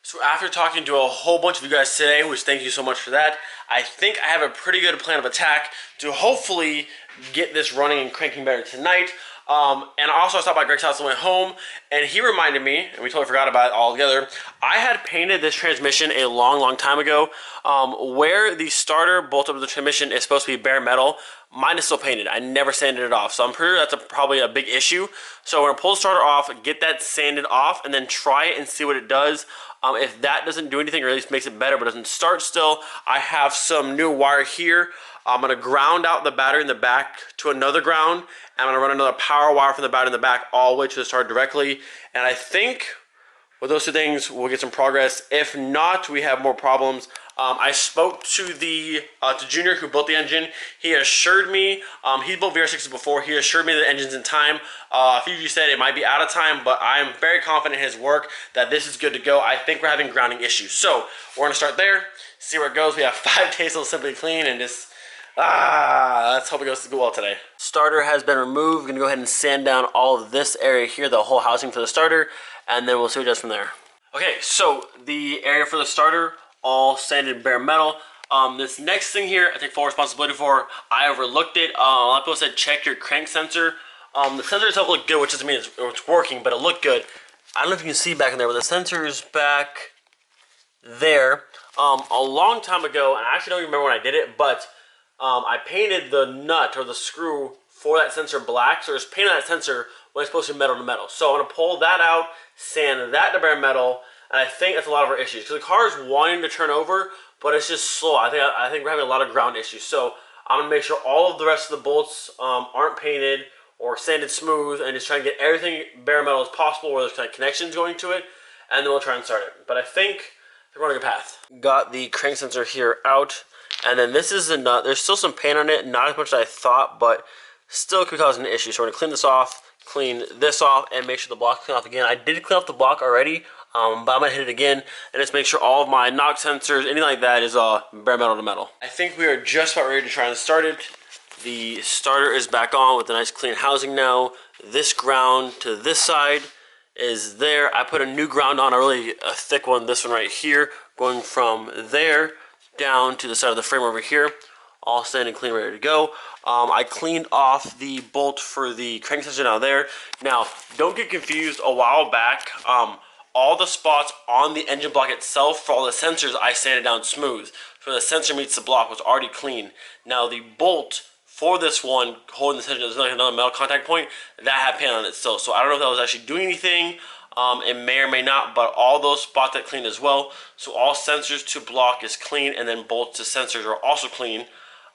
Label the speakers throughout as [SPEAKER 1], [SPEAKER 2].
[SPEAKER 1] So after talking to a whole bunch of you guys today, which thank you so much for that, I think I have a pretty good plan of attack to hopefully get this running and cranking better tonight. And also I stopped by Greg's house and went home, and he reminded me, and we totally forgot about it altogether, I had painted this transmission a long time ago. Where the starter bolt of the transmission is supposed to be bare metal, mine is still painted. I never sanded it off, so I'm pretty sure that's probably a big issue. So we're gonna pull the starter off, get that sanded off, and then try it and see what it does. If that doesn't do anything, or at least makes it better but doesn't start still, I have some new wire here. I'm going to ground out the battery in the back to another ground. I'm going to run another power wire from the battery in the back all the way to the starter directly. And I think with those two things, we'll get some progress. If not, we have more problems. I spoke to to Junior, who built the engine. He assured me, he built VR6s before, he assured me the engine's in time. A few of you said it might be out of time, but I'm very confident in his work that this is good to go. I think we're having grounding issues. So we're gonna start there, see where it goes. We have 5 days till SimplyClean, and just, let's hope it goes well today. Starter has been removed. We're gonna go ahead and sand down all of this area here, the whole housing for the starter, and then we'll see what it does from there. Okay, so the area for the starter, all sanded bare metal. This next thing here, I take full responsibility for. I overlooked it. A lot of people said check your crank sensor. The sensor itself looked good, which doesn't mean it's working, but it looked good. I don't know if you can see back in there, but the sensor is back there. A long time ago, and I actually don't even remember when I did it, but I painted the nut or the screw for that sensor black, so there's paint on that sensor when it's supposed to be metal to metal. So I'm gonna pull that out, sand that to bare metal, and I think that's a lot of our issues, because the car is wanting to turn over, but it's just slow. I think we're having a lot of ground issues. So I'm gonna make sure all of the rest of the bolts aren't painted or sanded smooth, and just try and get everything bare metal as possible where there's kind of connections going to it, and then we'll try and start it. But I think we're on a good path. Got the crank sensor here out, and then this is the nut. There's still some paint on it, not as much as I thought, but still could cause an issue. So we're gonna clean this off, clean this off, and make sure the block clean off again. I did clean off the block already, but I'm gonna hit it again and just make sure all of my knock sensors, anything like that, is bare metal to metal. I think we are just about ready to try and start it. The starter is back on with a nice clean housing now. This ground to this side is there. I put a new ground on, a thick one, this one right here, going from there down to the side of the frame over here. All standing clean, ready to go. I cleaned off the bolt for the crank sensor now there. Now, don't get confused, a while back, all the spots on the engine block itself for all the sensors, I sanded down smooth. So the sensor meets the block was already clean. Now the bolt for this one, holding the sensor, there's like another metal contact point, that had paint on it still. So I don't know if that was actually doing anything. It may or may not, but all those spots that clean as well. So all sensors to block is clean, and then bolts to sensors are also clean.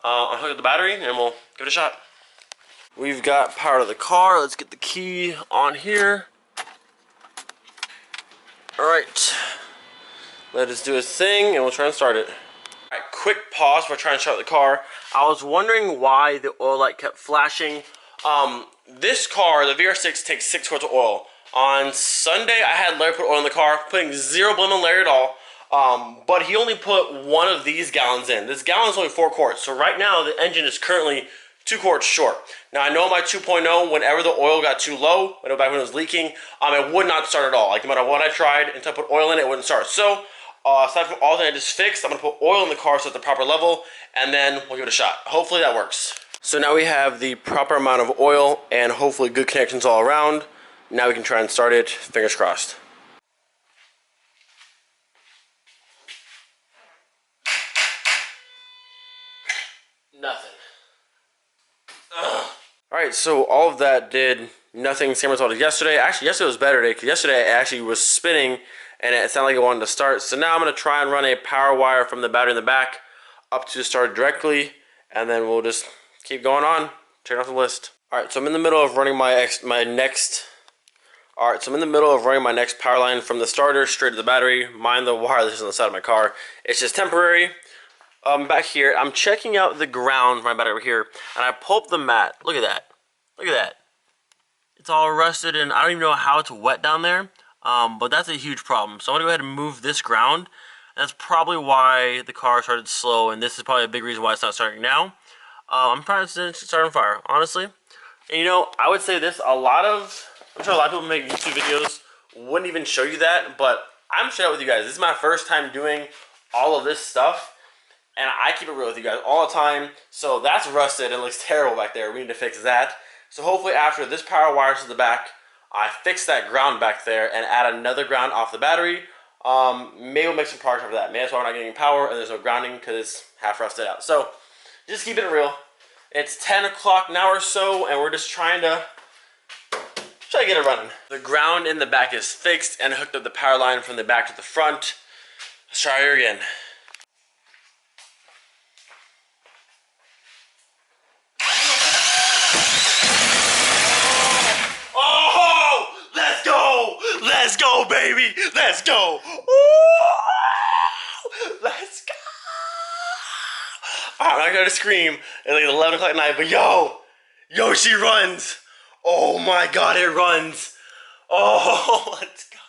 [SPEAKER 1] I'll hook up the battery and we'll give it a shot. We've got power to the car. Let's get the key on here. Alright, let us do a thing and we'll try and start it. Alright, quick pause before trying to start the car. I was wondering why the oil light kept flashing. This car, the VR6, takes 6 quarts of oil. On Sunday, I had Larry put oil in the car, putting 0 blame on Larry at all. But he only put 1 of these gallons in. This gallon is only 4 quarts. So right now, the engine is currently 2 quarts short. Now I know my 2.0, whenever the oil got too low, when it was leaking, it would not start at all. Like no matter what I tried, until I put oil in it, it wouldn't start. So aside from all that I just fixed, I'm gonna put oil in the car so it's at the proper level, and then we'll give it a shot. Hopefully that works. So now we have the proper amount of oil and hopefully good connections all around. Now we can try and start it, fingers crossed. Nothing. Alright, so all of that did nothing, same result as yesterday. Actually, yesterday was better today, because yesterday it actually was spinning and it sounded like it wanted to start. So now I'm going to try and run a power wire from the battery in the back up to the starter directly, and then we'll just keep going on. Check it off the list. Alright, so I'm in the middle of running my next power line from the starter straight to the battery. Mind the wire that's on the side of my car. It's just temporary. Back here, I'm checking out the ground for my battery over here, and I pull up the mat. Look at that. Look at that. It's all rusted, and I don't even know how it's wet down there, but that's a huge problem. So I'm going to go ahead and move this ground. That's probably why the car started slow, and this is probably a big reason why it's not starting now. I'm trying to start on fire, honestly. And you know, I would say this, I'm sure a lot of people make YouTube videos wouldn't even show you that, but I'm straight up with you guys. This is my first time doing all of this stuff, and I keep it real with you guys all the time. So that's rusted and looks terrible back there. We need to fix that. So hopefully after this power wire to the back, I fix that ground back there and add another ground off the battery. Maybe we'll make some progress after that. Maybe that's why we're not getting power and there's no grounding because it's half rusted out. So just keeping it real. It's 10 o'clock now or so, and we're just trying to get it running. The ground in the back is fixed and hooked up the power line from the back to the front. Let's try here again. Oh, let's go! Let's go, baby! Let's go! Ooh, let's go! I'm not gonna scream at like 11 o'clock at night, but yo, she runs. Oh my God, it runs. Oh, let's go.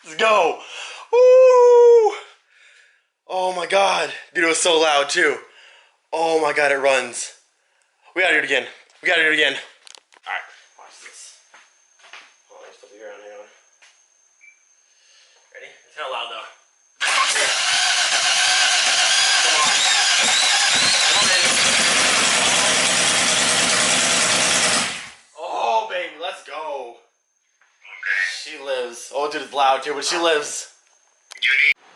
[SPEAKER 1] Let's go. Woo. Oh my God. Dude, it was so loud too. Oh my God, it runs. We gotta do it again. We gotta do it again. All right, watch this. Oh, let me flip you around, hang on. Ready? It's kind of loud though. Oh, baby, let's go. Okay. She lives. Oh, dude, it's loud too, but she lives.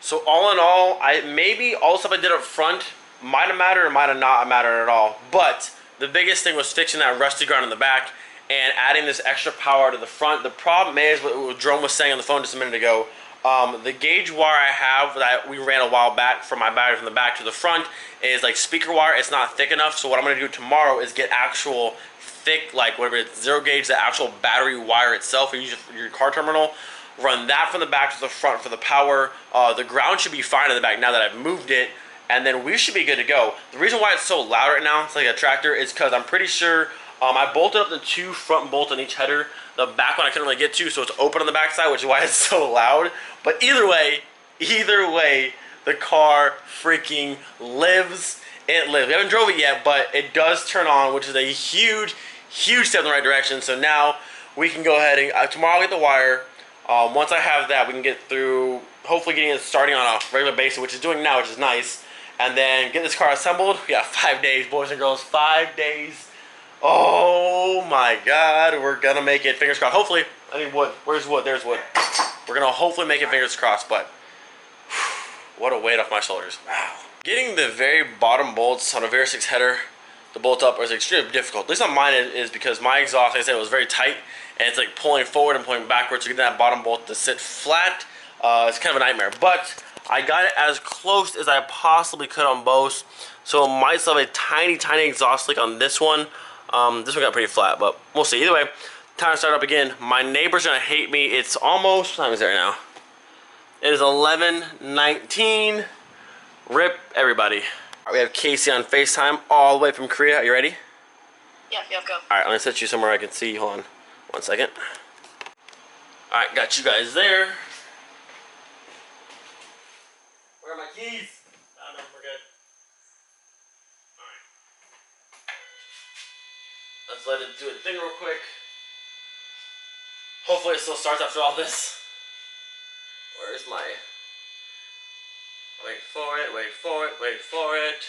[SPEAKER 1] So all in all, maybe all the stuff I did up front might have mattered or might have not mattered at all. But the biggest thing was fixing that rusty ground in the back and adding this extra power to the front. The problem is what Jerome was saying on the phone just a minute ago. The gauge wire I have that we ran a while back from my battery from the back to the front is like speaker wire. It's not thick enough. So what I'm going to do tomorrow is get actual thick, like whatever it's zero gauge, the actual battery wire itself. You use your car terminal. Run that from the back to the front for the power. The ground should be fine in the back now that I've moved it. And then we should be good to go. The reason why it's so loud right now, it's like a tractor, is because I'm pretty sure I bolted up the two front bolts on each header. The back one I couldn't really get to, so it's open on the back side, which is why it's so loud. But either way, the car freaking lives. It lives. We haven't drove it yet, but it does turn on, which is a huge, huge step in the right direction. So now we can go ahead and tomorrow I'll get the wire. Once I have that, we can get through, hopefully getting it starting on a regular basis, which is doing now, which is nice. And then get this car assembled. We got 5 days, boys and girls, 5 days. Oh my God, we're gonna make it, fingers crossed. Hopefully, I need wood. Where's wood? There's wood. We're gonna hopefully make it, fingers crossed, but what a weight off my shoulders. Wow. Getting the very bottom bolts on a VR6 header, the bolt up, is extremely difficult. At least on mine is because my exhaust, like I said, it was very tight, and it's like pulling forward and pulling backwards to get that bottom bolt to sit flat. It's kind of a nightmare, but I got it as close as I possibly could on both, so it might still have a tiny, tiny exhaust leak on this one. This one got pretty flat, but we'll see. Either way, time to start up again. My neighbor's gonna hate me. It's almost, what time is it right now? It is 11:19. Rip everybody. All right, we have Casey on FaceTime all the way from Korea. Are you ready?
[SPEAKER 2] Yeah, go.
[SPEAKER 1] All right, I'm gonna set you somewhere I can see. Hold on 1 second. All right, got you guys there. Where are my keys? Oh, no, we're good. All right. Let's let it do a thing real quick. Hopefully it still starts after all this. Where's my... Wait for it, wait for it, wait for it.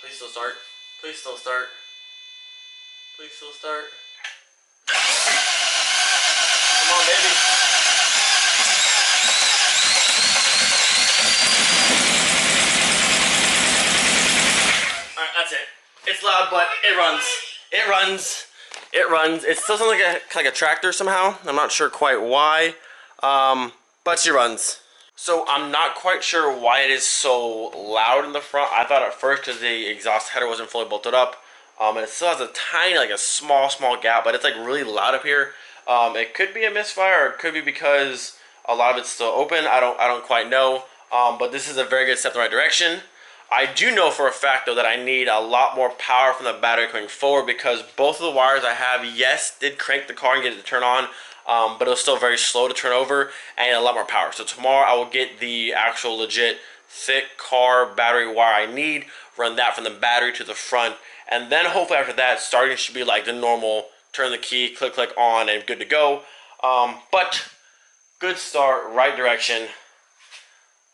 [SPEAKER 1] Please still start. Please still start. Please still start. Come on, baby. Alright, that's it. It's loud, but it runs. It runs. It runs. It still sounds like a tractor somehow. I'm not sure quite why. But she runs. So I'm not quite sure why it is so loud in the front. I thought at first because the exhaust header wasn't fully bolted up. And it still has a tiny, like a small gap, but it's like really loud up here. It could be a misfire, or it could be because a lot of it's still open. I don't quite know. But this is a very good step in the right direction. I do know for a fact though that I need a lot more power from the battery coming forward, because both of the wires I have, yes, did crank the car and get it to turn on. But it was still very slow to turn over and a lot more power. So tomorrow I will get the actual legit thick car battery wire I need, run that from the battery to the front, and then hopefully after that, starting should be like the normal, turn the key, click on, and good to go. But good start, right direction.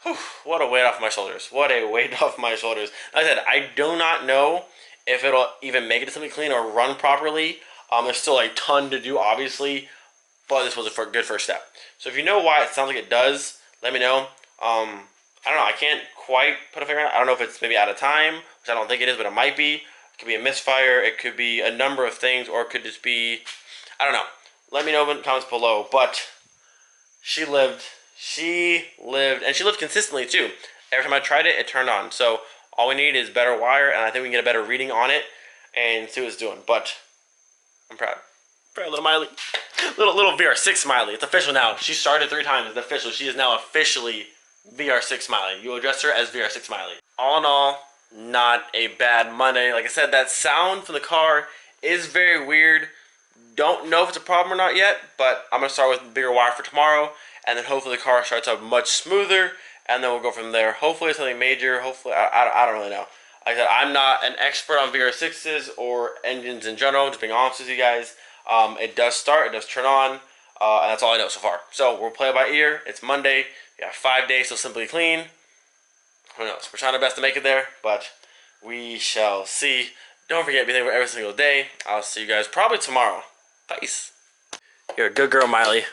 [SPEAKER 1] Whew, what a weight off my shoulders. What a weight off my shoulders. Like I said, I do not know if it'll even make it to SimplyClean or run properly. There's still a ton to do, obviously, but this was a good first step. So if you know why it sounds like it does, let me know. I don't know. I can't quite put a finger on it. I don't know if it's maybe out of time, which I don't think it is, but it might be. It could be a misfire. It could be a number of things, or it could just be, I don't know. Let me know in the comments below. But she lived. She lived, and she lived consistently too. Every time I tried it, it turned on. So all we need is better wire, and I think we can get a better reading on it and see what it's doing. But I'm proud. Proud little Miley. Little VR6 Miley. It's official now. She started 3 times. It's official. She is now officially VR6 Miley. You will address her as VR6 Miley. All in all, not a bad Monday. Like I said, that sound from the car is very weird. Don't know if it's a problem or not yet, but I'm going to start with bigger wire for tomorrow, and then hopefully the car starts up much smoother, and then we'll go from there. Hopefully it's something major. Hopefully, I don't really know. Like I said, I'm not an expert on VR6s or engines in general, just being honest with you guys. It does start, it does turn on, and that's all I know so far. So we'll play it by ear. It's Monday. We got 5 days till SimplyClean. Who knows? We're trying our best to make it there, but we shall see. Don't forget, be thankful every single day. I'll see you guys probably tomorrow. Peace. You're a good girl, Miley.